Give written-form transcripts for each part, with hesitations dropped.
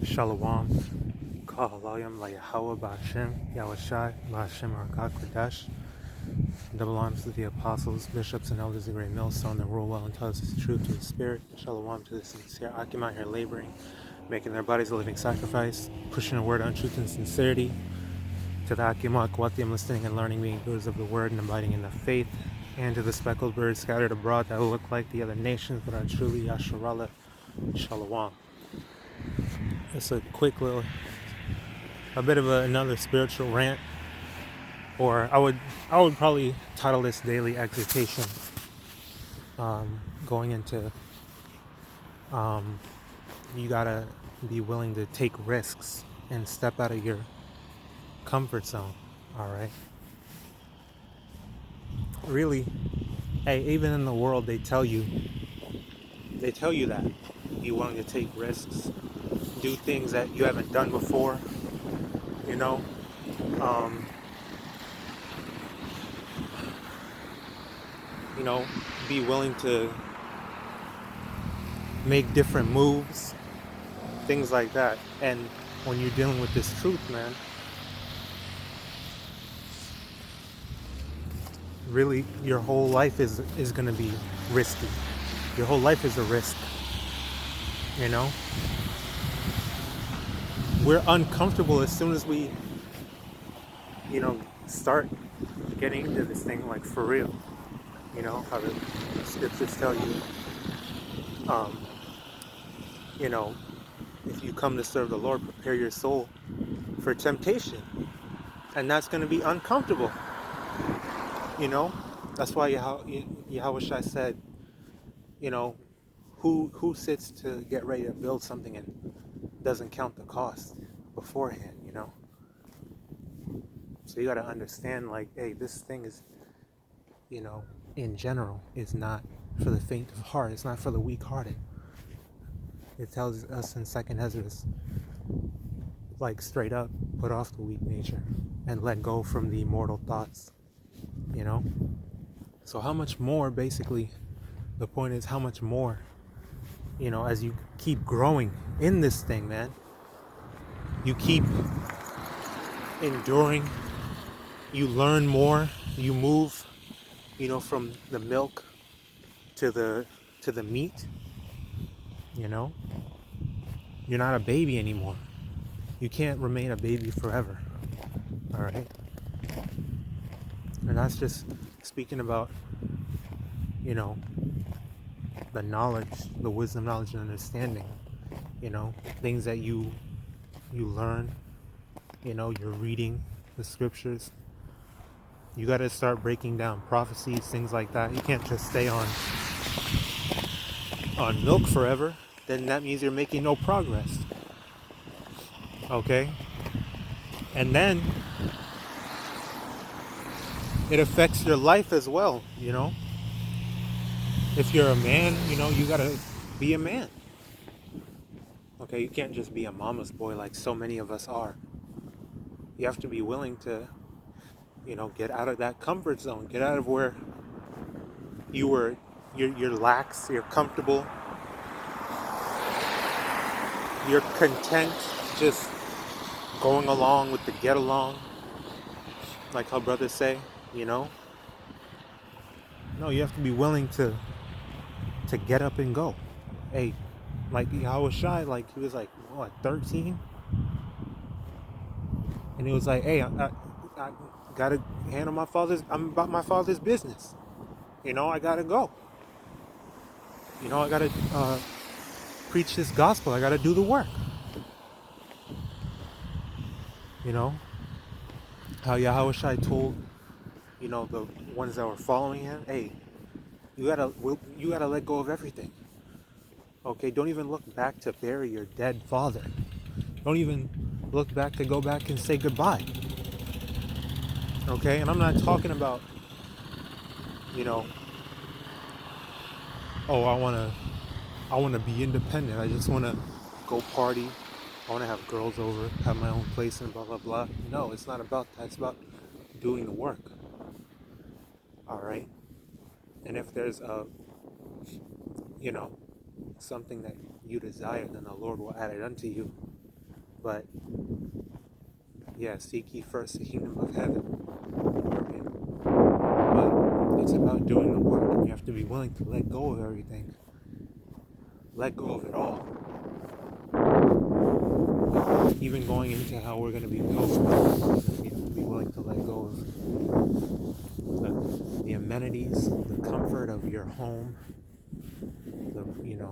Shalom, HALALYAM, YAHAWAH, BAHASHAM, YAHAWASHI, BAHASHAM, QADASH. Double honors to the apostles, bishops, and elders of the great millstone that rule well and tell us the truth to the spirit. Shalom to the sincere Akim out here laboring, making their bodies a living sacrifice, pushing the word on truth and sincerity. To the Akim Akwatium, listening and learning, being doers of the word and abiding in the faith. And to the speckled birds scattered abroad that look like the other nations but are truly Yasharallah. Shalom. It's a quick little, a bit of another spiritual rant, or I would probably title this daily exhortation. Going into, you gotta be willing to take risks and step out of your comfort zone. All right. Really, hey, even in the world, they tell you that you're willing to take risks, do things that you haven't done before. You know. Be willing to make different moves, things like that. And when you're dealing with this truth, man, really your whole life is going to be risky. Your whole life is a risk. We're uncomfortable as soon as we start getting into this thing, like, for real. How the scriptures tell you, if you come to serve the Lord, prepare your soul for temptation. And that's going to be uncomfortable. That's why Yahawashi said, who sits to get ready to build something and doesn't count the cost beforehand, So you got to understand, like, hey, this thing is, in general, is not for the faint of heart. It's not for the weak-hearted. It tells us in 2nd Ezra, like, straight up, put off the weak nature and let go from the immortal thoughts, So how much more, basically, the point is how much more, as you keep growing in this thing, man, you keep enduring, you learn more, you move, from the milk to the meat, you're not a baby anymore. You can't remain a baby forever. All right. And that's just speaking about, the knowledge, the wisdom, knowledge, and understanding, things that you learn, you're reading the scriptures. You got to start breaking down prophecies, things like that. You can't just stay on milk forever. Then that means you're making no progress. Okay? And then it affects your life as well, If you're a man, you got to be a man. Okay, you can't just be a mama's boy like so many of us are. You have to be willing to, get out of that comfort zone. Get out of where you're lax, you're comfortable, you're content, just going along with the get along, like how brothers say, No, you have to be willing to get up and go. Hey, like YAHAWASHI, like he was like, what, 13? And he was like, hey, I gotta handle I'm about my father's business. I gotta go. I gotta preach this gospel. I gotta do the work. How YAHAWASHI told, the ones that were following him, hey, you gotta let go of everything. Okay, don't even look back to bury your dead father. Don't even look back to go back and say goodbye. Okay, and I'm not talking about, oh, I wanna be independent. I just wanna go party. I wanna have girls over, have my own place, and blah blah blah. No, it's not about that. It's about doing the work. All right, and if there's something that you desire, then the Lord will add it unto you. But yeah, seek ye first the kingdom of heaven. But it's about doing the work, and you have to be willing to let go of everything. Let go of it all. Even going into how we're going to be pilgrims, we have to be willing to let go of the amenities, the comfort of your home, the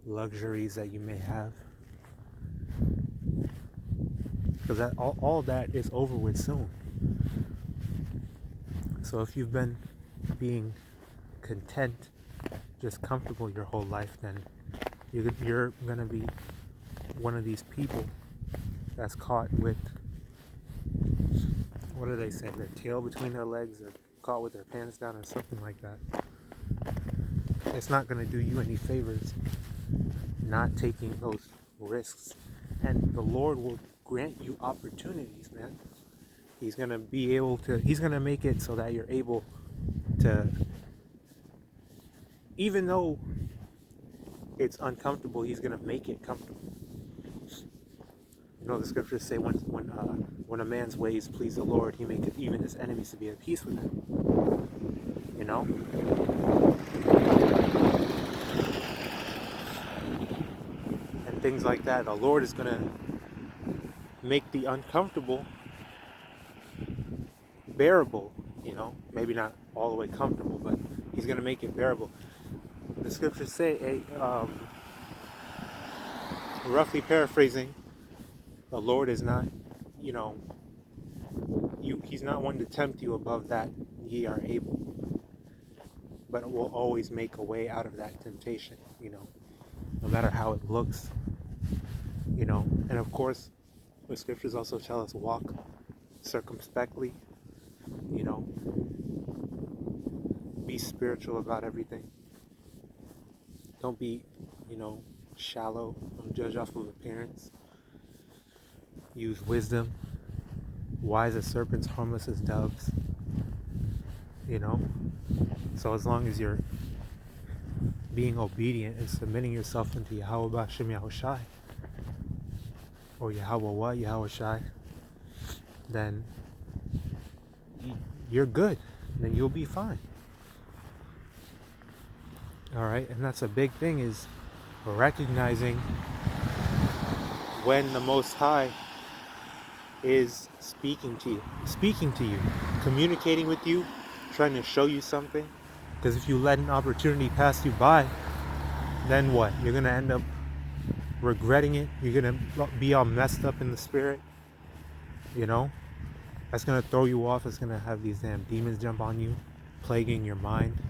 luxuries that you may have, because that all that is over with soon. So if you've been being content, just comfortable your whole life, then you're gonna be one of these people that's caught with, what do they say, their tail between their legs, or caught with their pants down, or something like that. It's not going to do you any favors not taking those risks. And the Lord will grant you opportunities, man. He's going to be able to, he's going to make it so that you're able to, even though it's uncomfortable, he's going to make it comfortable. You know, the scriptures say when a man's ways please the Lord, he maketh even his enemies to be at peace with him. You know? And things like that. The Lord is going to make the uncomfortable bearable, you know? Maybe not all the way comfortable, but he's going to make it bearable. The scriptures say, roughly paraphrasing, the Lord is not, he's not one to tempt you above that ye are able, but will always make a way out of that temptation, no matter how it looks, and of course, the scriptures also tell us walk circumspectly, be spiritual about everything. Don't be, shallow. Don't judge off of appearance. Use wisdom. Wise as serpents, harmless as doves. So as long as you're being obedient and submitting yourself into YAHAWAHASHAM YAHAWASHI, or YAHAWAH, YAHAWASHI, then you're good. Then you'll be fine. Alright, and that's a big thing, is recognizing when the Most High is speaking to you, communicating with you, trying to show you something. Because if you let an opportunity pass you by, then what? You're going to end up regretting it. You're going to be all messed up in the spirit. That's going to throw you off. It's going to have these damn demons jump on you, plaguing your mind.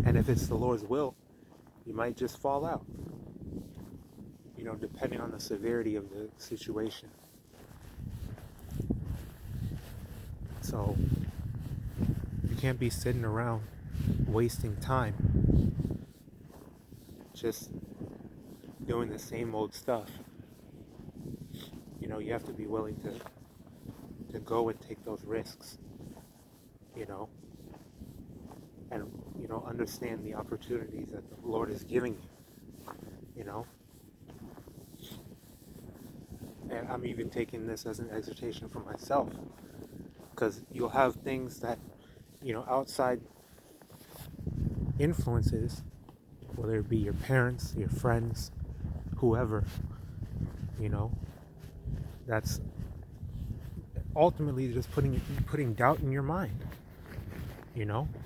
And if it's the Lord's will, you might just fall out. Depending on the severity of the situation. So, you can't be sitting around wasting time just doing the same old stuff. You have to be willing to go and take those risks, and, understand the opportunities that the Lord is giving you, And I'm even taking this as an exhortation for myself, because you'll have things that, outside influences, whether it be your parents, your friends, whoever, that's ultimately just putting doubt in your mind.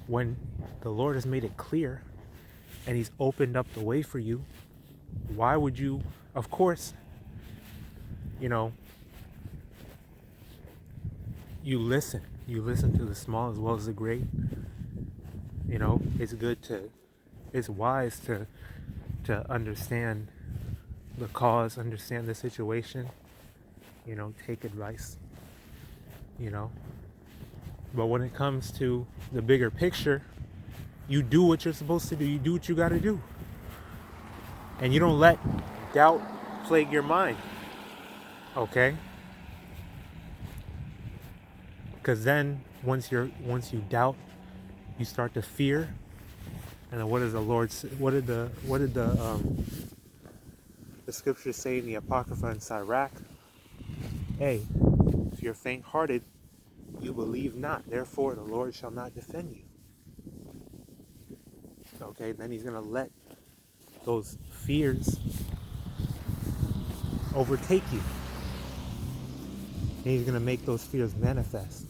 When the Lord has made it clear and he's opened up the way for you, why would you, of course, you listen to the small as well as the great. It's wise to understand the cause, understand the situation, take advice, but when it comes to the bigger picture, you do what you're supposed to do. You do what you got to do, and you don't let doubt plague your mind. Okay? Because then once you doubt, you start to fear, And then what does the Lord say? What did the scriptures say in the Apocrypha in Sirach? Hey, if you're faint-hearted, you believe not. Therefore, the Lord shall not defend you. Okay, then he's going to let those fears overtake you. And he's going to make those fears manifest.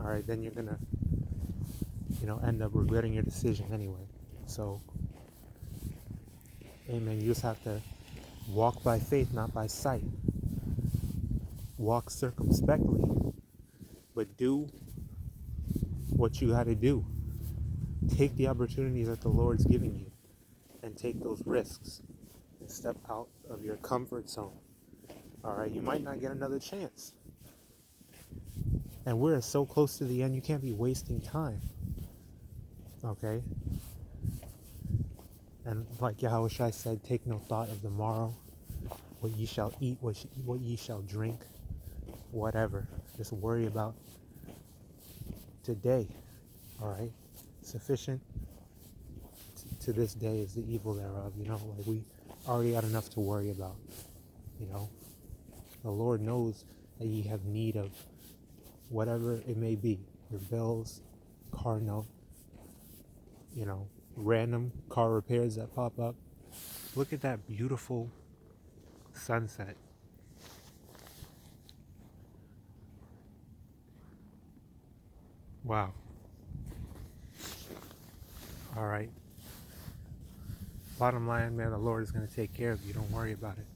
All right, then you're going to, end up regretting your decision anyway. So, amen. You just have to walk by faith, not by sight. Walk circumspectly, but do what you got to do. Take the opportunities that the Lord's giving you and take those risks and step out of your comfort zone. All right, you might not get another chance. And we're so close to the end, you can't be wasting time. Okay? And like Yahawashi said, take no thought of the morrow, what ye shall eat, what ye shall drink, whatever. Just worry about today. All right? Sufficient to this day is the evil thereof. Like we already got enough to worry about. The Lord knows that ye have need of whatever it may be, your bills, car note, random car repairs that pop up. Look at that beautiful sunset. Wow. All right. Bottom line, man, the Lord is going to take care of you. Don't worry about it.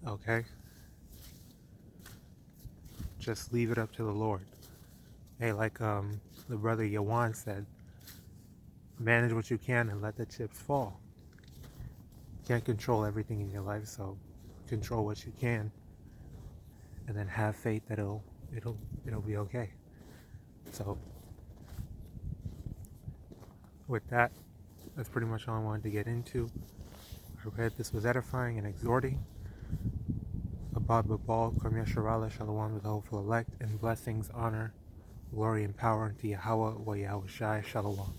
Okay? Just leave it up to the Lord. Hey, like the brother Yawan said, manage what you can and let the chips fall. You can't control everything in your life, so control what you can, and then have faith that it'll be okay. So with that, that's pretty much all I wanted to get into. I read this was edifying and exhorting. Abad Babal, Kwam Yasharala, Shalom with the hopeful elect, and blessings, honor, glory, and power unto Yahawah, YAHAWASHI, Shalom.